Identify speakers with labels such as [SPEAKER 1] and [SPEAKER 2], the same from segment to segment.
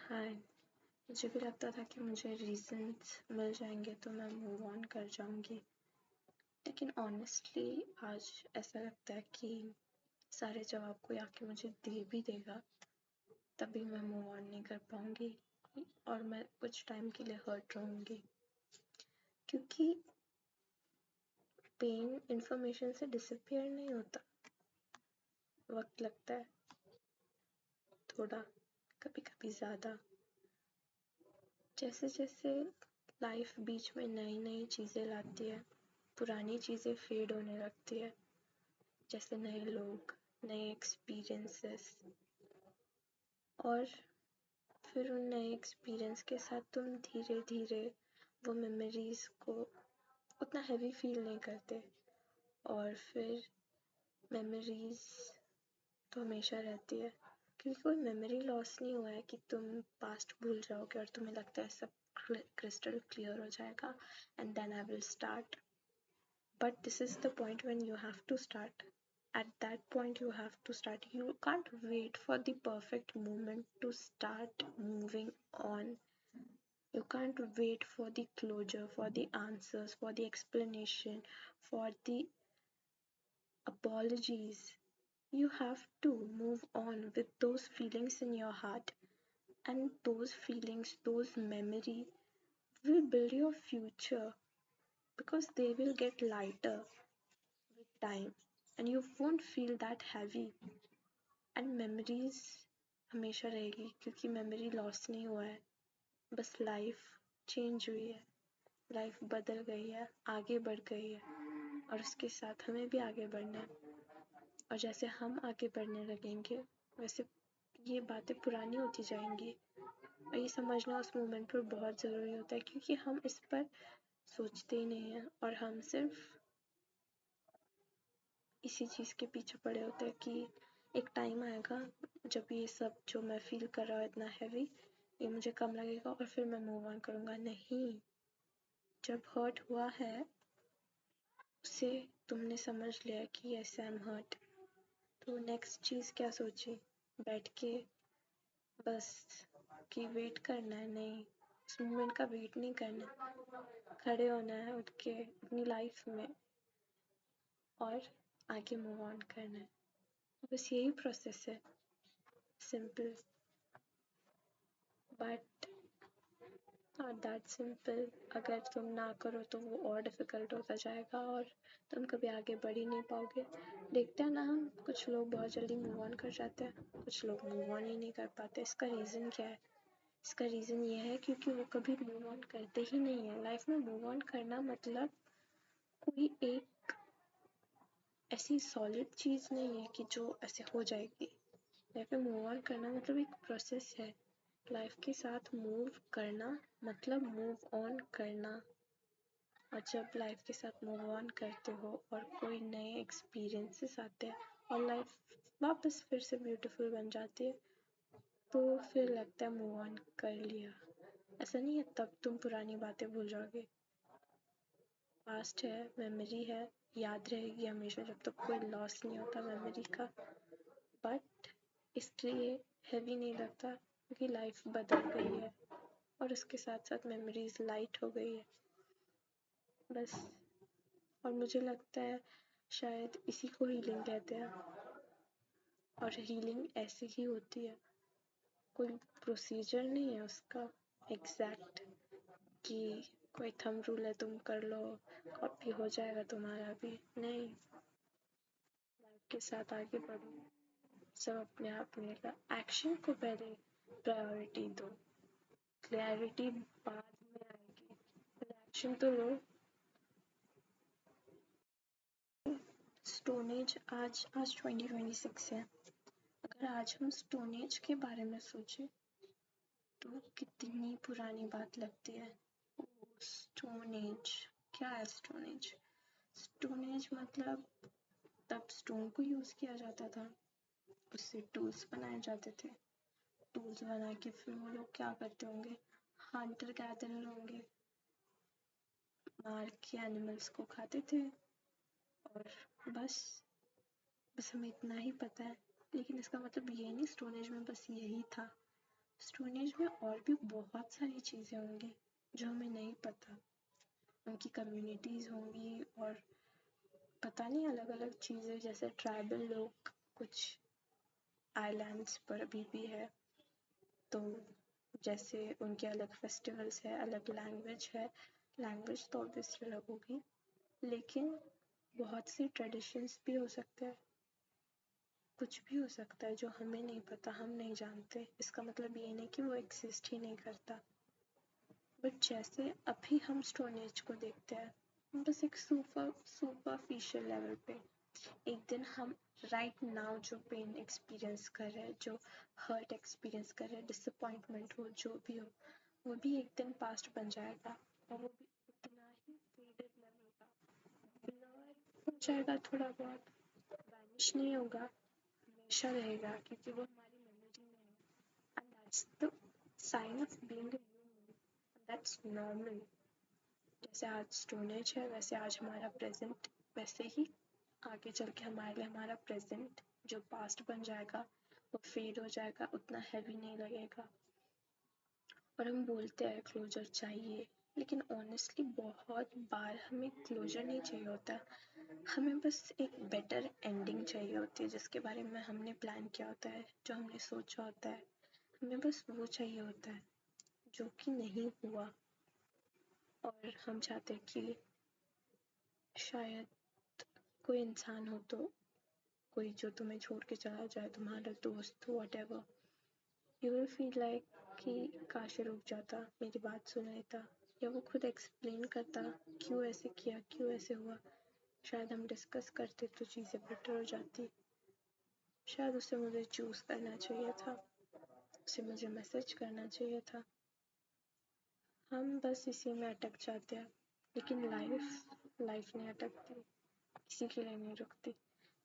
[SPEAKER 1] हाय। मुझे भी लगता था कि मुझे रीजंस मिल जाएंगे तो मैं मूव ऑन कर जाऊंगी, लेकिन ऑनेस्टली आज ऐसा लगता है कि सारे जवाब कोई आके मुझे दे भी देगा तभी मैं मूव ऑन नहीं कर पाऊंगी और मैं कुछ टाइम के लिए हर्ट रहूंगी, क्योंकि पेन इंफॉर्मेशन से डिसअपियर नहीं होता। वक्त लगता है थोड़ा, कभी कभी ज़्यादा। जैसे जैसे लाइफ बीच में नई नई चीज़ें लाती है, पुरानी चीज़ें फेड होने लगती है, जैसे नए लोग, नए एक्सपीरियंसेस, और फिर उन नए एक्सपीरियंस के साथ तुम धीरे धीरे वो मेमोरीज को उतना हैवी फील नहीं करते, और फिर मेमोरीज तो हमेशा रहती है, क्योंकि कोई मेमोरी लॉस नहीं हुआ है कि तुम पास्ट भूल जाओगे और तुम्हें लगता है सब क्रिस्टल क्लियर हो जाएगा and then I will start. But this is the point when you have to start. At that point, you have to start. You can't wait for the perfect moment to start moving on. You can't wait for the closure, for the answers, for the explanation, for the apologies. You have to move on with those feelings in your heart. And those feelings, those memories will build your future because they will get lighter with time and you won't feel that heavy. And memories हमेशा रहेगी क्योंकि memory loss नहीं हुआ है, बस life change हुई है, life बदल गई है, आगे बढ़ गई है और उसके साथ हमें भी आगे बढ़ना है। और जैसे हम आगे बढ़ने लगेंगे वैसे ये बातें पुरानी होती जाएंगी और ये समझना उस मोमेंट पर बहुत ज़रूरी होता है, क्योंकि हम इस पर सोचते ही नहीं हैं और हम सिर्फ इसी चीज़ के पीछे पड़े होते हैं कि एक टाइम आएगा जब ये सब जो मैं फील कर रहा हूँ इतना हैवी, ये मुझे कम लगेगा और फिर मैं मूव ऑन करूँगा। नहीं, जब हर्ट हुआ है उसे तुमने समझ लिया कि यस आई एम हर्ट, तो नेक्स्ट चीज़ क्या सोची? बैठ के बस कि वेट करना है? नहीं, उस मोमेंट का वेट नहीं करना, खड़े होना है उठ के अपनी लाइफ में और आगे मूव ऑन करना है। बस यही प्रोसेस है, simple but not that simple. अगर तुम ना करो तो वो और डिफ़िकल्ट होता जाएगा और तुम कभी आगे बढ़ ही नहीं पाओगे। देखते हैं ना, हम कुछ लोग बहुत जल्दी मूव ऑन कर जाते हैं, कुछ लोग मूव ऑन ही नहीं कर पाते। इसका रीज़न क्या है? इसका रीज़न ये है क्योंकि वो कभी मूव ऑन करते ही नहीं है। लाइफ में मूव ऑन करना मतलब कोई एक ऐसी सॉलिड चीज़ नहीं है कि जो ऐसे हो जाएगी। लाइफ में मूव ऑन करना मतलब एक प्रोसेस है। लाइफ के साथ मूव करना मतलब मूव ऑन करना, और जब लाइफ के साथ मूव ऑन करते हो और कोई नए एक्सपीरियंसेस आते हैं और लाइफ वापस फिर से ब्यूटीफुल बन जाती है, तो फिर लगता है मूव ऑन कर लिया। ऐसा नहीं है तब तुम पुरानी बातें भूल जाओगे, पास्ट है, मेमोरी है, याद रहेगी हमेशा जब तक कोई लॉस नहीं होता मेमोरी का। बट इसलिए हैवी नहीं लगता क्योंकि लाइफ बदल गई है और उसके साथ साथ मेमोरीज लाइट हो गई है बस। और मुझे लगता है शायद इसी को हीलिंग कहते हैं, और हीलिंग ऐसी ही होती है, कोई प्रोसीजर नहीं है उसका एग्जैक्ट कि कोई थंब रूल है तुम कर लो कॉपी हो जाएगा तुम्हारा भी। नहीं, लाइफ के साथ आगे बढ़ो, सब अपने आप मिलेगा। एक्शन को पहले प्रायोरिटी दो, क्लैरिटी बाद में आएगी, एक्शन तो लो। स्टोन एज आज 2026 है। अगर आज हम स्टोन एज के बारे में सोचें तो कितनी पुरानी बात लगती है। स्टोन एज क्या है? स्टोन एज, स्टोन एज मतलब तब स्टोन को यूज किया जाता था, उससे टूल्स बनाए जाते थे। टूल्स बना के फिर वो लोग क्या करते होंगे? हंटर गैदरर होंगे, मार के एनिमल्स को खाते थे और बस हमें इतना ही पता है। लेकिन इसका मतलब ये नहीं स्टोन एज में बस यही था। स्टोन एज में और भी बहुत सारी चीज़ें होंगी जो हमें नहीं पता। उनकी कम्युनिटीज़ होंगी और पता नहीं अलग अलग चीज़ें, जैसे ट्राइबल लोग कुछ आइलैंड्स पर अभी भी है, तो जैसे उनके अलग फेस्टिवल्स है, अलग लैंग्वेज है। लैंग्वेज तो ऑब्वियसली अलग होगी, लेकिन बहुत सी ट्रेडिशंस भी हो सकते हैं। कुछ भी हो सकता है जो हमें नहीं पता, हम नहीं जानते। इसका मतलब ये नहीं कि वो एग्जिस्ट ही नहीं करता। बट जैसे अभी हम स्टोन एज को देखते हैं बस एक सुपरफिशियल लेवल पे, एक दिन हम राइट नाउ जो पेन एक्सपीरियंस कर रहे हैं, जो हर्ट एक्सपीरियंस कर रहे हैं, डिसअपॉइंटमेंट हो, जो भी हो, वो भी एक दिन पास्ट बन जाएगा और वो भी उतना ही फेडेड लेवल का, ब्लर हो जाएगा, थोड़ा बहुत वैनिश नहीं होगा, हमेशा रहेगा क्योंकि वो हमारी मेमोरी में है। And that's the sign of being a human, that's normal. जैसे आज स्टोन एज है वैसे आज हमारा प्रेजेंट, वैसे ही आगे चल के हमारे लिए हमारा प्रेजेंट जो पास्ट बन जाएगा वो फेड हो जाएगा, उतना हैवी नहीं लगेगा। और हम बोलते हैं क्लोजर चाहिए, लेकिन ऑनेस्टली बहुत बार हमें क्लोजर नहीं चाहिए होता। हमें बस एक बेटर एंडिंग चाहिए होती है जिसके बारे में हमने प्लान किया होता है, जो हमने सोचा होता है। हमें बस वो चाहिए होता है जो कि नहीं हुआ, और हम चाहते हैं कि शायद कोई इंसान हो, तो कोई जो तुम्हें छोड़ के चला जाए, तुम्हारा दोस्त, whatever, you will feel like कि काश रुक जाता, मेरी बात सुन लेता, या वो खुद एक्सप्लेन करता क्यों ऐसे किया, क्यों ऐसे हुआ। शायद हम डिस्कस करते तो चीज़ें बेटर हो जाती। शायद उसे मुझे चूज़ करना चाहिए था, उसे मुझे मैसेज करना चाहिए था। हम बस इसी में अटक जाते हैं, लेकिन लाइफ नहीं अटकती, किसी के लिए नहीं रुकती।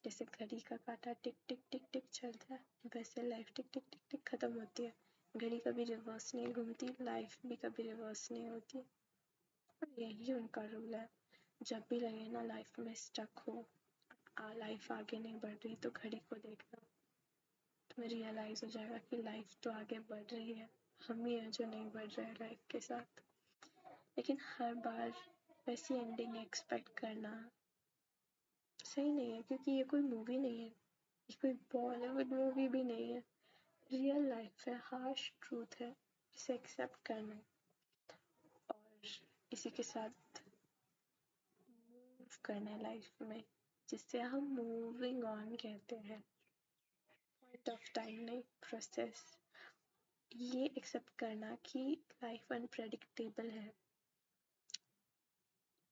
[SPEAKER 1] जैसे घड़ी का कांटा टिक टिक टिक टिक चलता है, वैसे लाइफ टिक टिक टिक टिक खत्म होती है। घड़ी कभी रिवर्स नहीं घूमती, लाइफ भी कभी रिवर्स नहीं होती। और यही उनका रूल है। जब भी लगे ना लाइफ में स्टक हो, लाइफ आगे नहीं बढ़ रही, तो घड़ी को देखना, तुम्हें रियलाइज हो जाएगा कि लाइफ तो आगे बढ़ रही है, हम ही हैं जो नहीं बढ़ रहे हैं लाइफ के साथ। लेकिन हर बार वैसी एंडिंग एक्सपेक्ट करना सही नहीं है, क्योंकि ये कोई मूवी नहीं है, ये कोई बॉलीवुड मूवी भी नहीं है। रियल लाइफ है, हार्श ट्रूथ है, इसे एक्सेप्ट करना और इसी के साथ मूव करना है लाइफ में, जिससे हम मूविंग ऑन कहते हैं। पॉइंट ऑफ टाइम नहीं, प्रोसेस। ये एक्सेप्ट करना कि लाइफ अनप्रेडिक्टेबल है,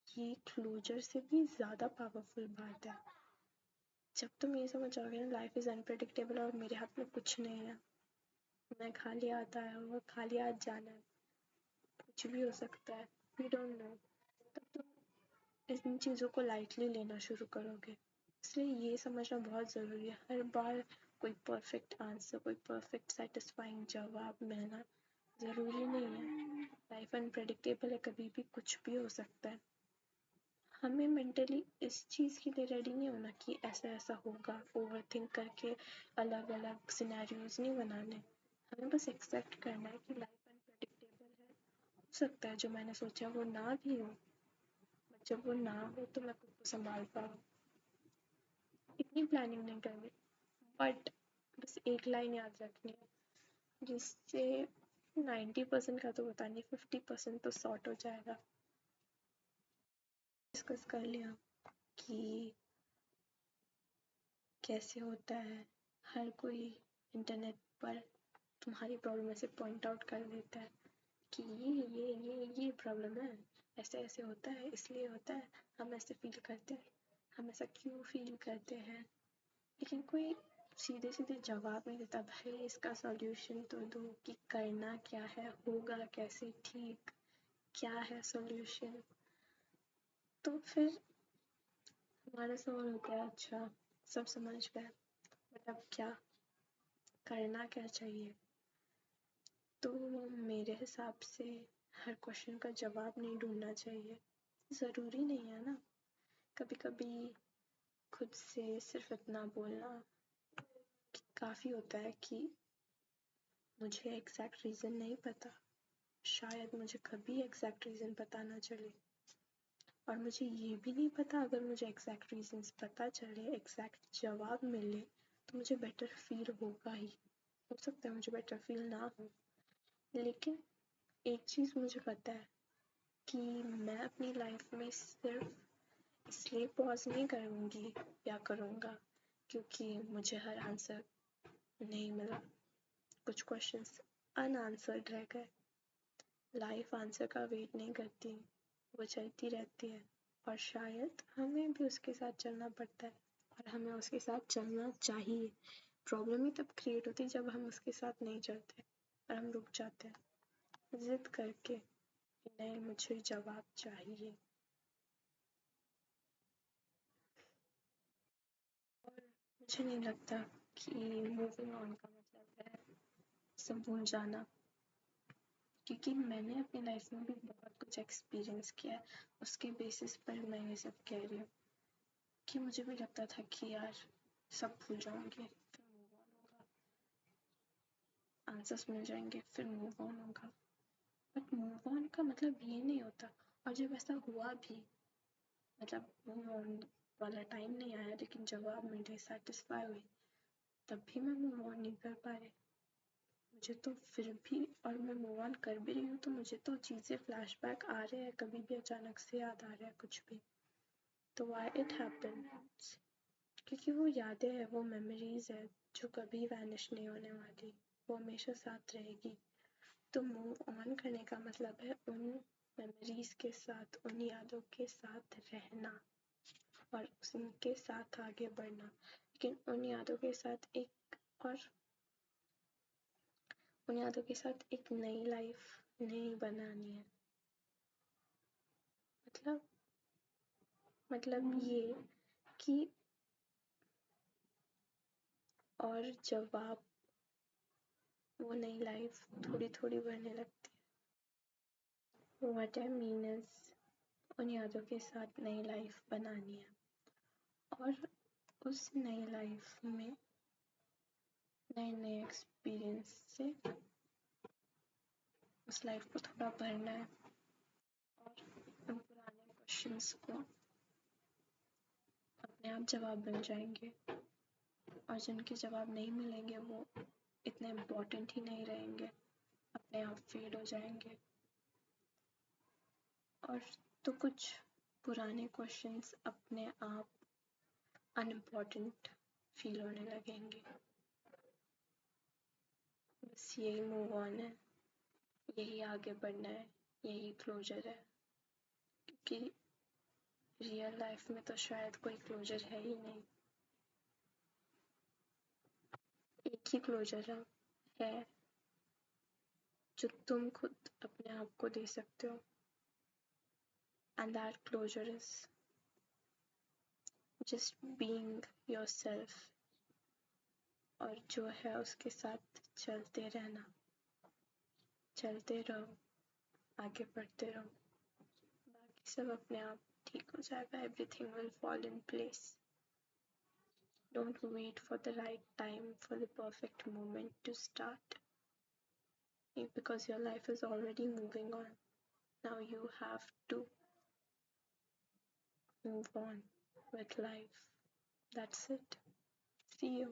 [SPEAKER 1] ये क्लोजर से भी ज़्यादा पावरफुल बात है। जब तुम ये समझ जाओगे ना लाइफ इज़ अनप्रेडिक्टेबल और मेरे हाथ में कुछ नहीं है, मैं खाली हाथ आया हूँ और खाली हाथ जाना है, कुछ भी हो सकता है, वी डोंट नो, तब तुम इन चीज़ों को लाइटली लेना शुरू करोगे। इसलिए ये समझना बहुत ज़रूरी है। हर बार कोई परफेक्ट आंसर, कोई परफेक्ट सेटिस्फाइंग जवाब मिलना ज़रूरी नहीं है। लाइफ अनप्रेडिक्टेबल है, कभी भी कुछ भी हो सकता है। हमें मेंटली इस चीज़ के लिए रेडी नहीं होना कि ऐसा ऐसा होगा, ओवर थिंक करके अलग अलग सिनेरियोज नहीं बनाने। हमें बस एक्सेप्ट करना है कि लाइफ अनप्रेडिक्टेबल है, हो सकता है जो मैंने सोचा वो ना भी हो, बट जब वो ना हो तो मैं खुद को संभाल पाऊँ। इतनी प्लानिंग नहीं करनी, बट बस एक लाइन याद रखनी है जिससे 90% का तो पता नहीं, 50% तो सॉर्ट हो जाएगा। डिस्कस कर लिया कि कैसे होता है, हर कोई इंटरनेट पर तुम्हारी प्रॉब्लम ऐसे पॉइंट आउट कर देता है कि ये प्रॉब्लम है, ऐसे ऐसे होता है, इसलिए होता है, हम ऐसे फील करते हैं, हम ऐसा क्यों फील करते हैं। लेकिन कोई सीधे सीधे जवाब नहीं देता, भाई इसका सॉल्यूशन तो दो कि करना क्या है, होगा कैसे ठीक, क्या है सॉल्यूशन। तो फिर हमारा सवाल होता है, अच्छा सब समझ गए, बट अब क्या करना, क्या चाहिए। तो मेरे हिसाब से हर क्वेश्चन का जवाब नहीं ढूंढना चाहिए, ज़रूरी नहीं है ना। कभी कभी खुद से सिर्फ इतना बोलना काफ़ी होता है कि मुझे एग्जैक्ट रीज़न नहीं पता, शायद मुझे कभी एग्जैक्ट रीज़न पता ना चले, और मुझे ये भी नहीं पता अगर मुझे एग्जैक्ट रीजंस पता चले, एग्जैक्ट जवाब मिले तो मुझे बेटर फील होगा ही। हो सकता है मुझे बेटर फील ना हो, लेकिन एक चीज़ मुझे पता है कि मैं अपनी लाइफ में सिर्फ इसलिए पॉज नहीं करूँगी या करूँगा क्योंकि मुझे हर आंसर नहीं मिला, कुछ क्वेश्चंस अनआंसर्ड रह गए। लाइफ आंसर का वेट नहीं करती, वो चलती रहती है, और शायद हमें भी उसके साथ चलना पड़ता है, और हमें उसके साथ चलना चाहिए। प्रॉब्लम ही तब क्रिएट होती है जब हम उसके साथ नहीं चलते और हम रुक जाते हैं जिद करके कि नहीं मुझे जवाब चाहिए। और मुझे नहीं लगता कि मूविंग ऑन का मतलब है सब भूल जाना, क्योंकि मैंने अपनी लाइफ में भी बहुत कुछ एक्सपीरियंस किया है, उसके बेसिस पर मैं ये सब कह रही हूँ कि मुझे भी लगता था कि यार सब भूल जाऊंगी, फिर मूव ऑन होगा, आंसर्स मिल जाएंगे, फिर मूव ऑन होगा। बट मूव ऑन का मतलब ये नहीं होता, और जब ऐसा हुआ भी, मतलब मूव ऑन वाला टाइम नहीं आया लेकिन जब आप मेरे सेटिस्फाई हुई तब भी मैं मूव ऑन नहीं कर पा रही, मुझे तो फिर भी, और मैं मूव ऑन कर भी रही हूँ तो मुझे तो चीज़ें फ्लैशबैक आ रहे हैं, कभी भी अचानक से याद आ रहा है कुछ भी। तो व्हाई इट हैपेंस, क्योंकि वो यादें हैं, वो मेमोरीज है जो कभी वैनिश नहीं होने वाली, वो हमेशा साथ रहेगी। तो मूव ऑन करने का मतलब है उन मेमोरीज के साथ, उन यादों के साथ रहना और उनके साथ आगे बढ़ना, लेकिन उन यादों के साथ और उन यादों के साथ एक नई लाइफ नहीं बनानी है। मतलब ये कि, और जब आप वो नई लाइफ थोड़ी थोड़ी बढ़ने लगती है, व्हाट आई मीन इज उन यादों के साथ नई लाइफ बनानी है, और उस नई लाइफ में नए नए एक्सपीरियंस से उस लाइफ को थोड़ा भरना है, और उन पुराने क्वेश्चंस को अपने आप जवाब बन जाएंगे, और जिनके जवाब नहीं मिलेंगे वो इतने इम्पोर्टेंट ही नहीं रहेंगे, अपने आप फेड हो जाएंगे, और तो कुछ पुराने क्वेश्चंस अपने आप अनइम्पोर्टेंट फील होने लगेंगे। बस यही मूव ऑन है, यही आगे बढ़ना है, यही क्लोजर है, क्योंकि रियल लाइफ में तो शायद कोई क्लोजर है ही नहीं, एक ही क्लोजर है जो तुम खुद अपने आप को दे सकते हो, and that closure is just being yourself, और जो है उसके साथ चलते रहना, चलते रहो, आगे बढ़ते रहो, बाकी सब अपने आप ठीक हो जाएगा, everything will fall in place. Don't wait for the right time, for the perfect moment to start, because your life is already moving on. Now you have to move on with life. That's it. See you.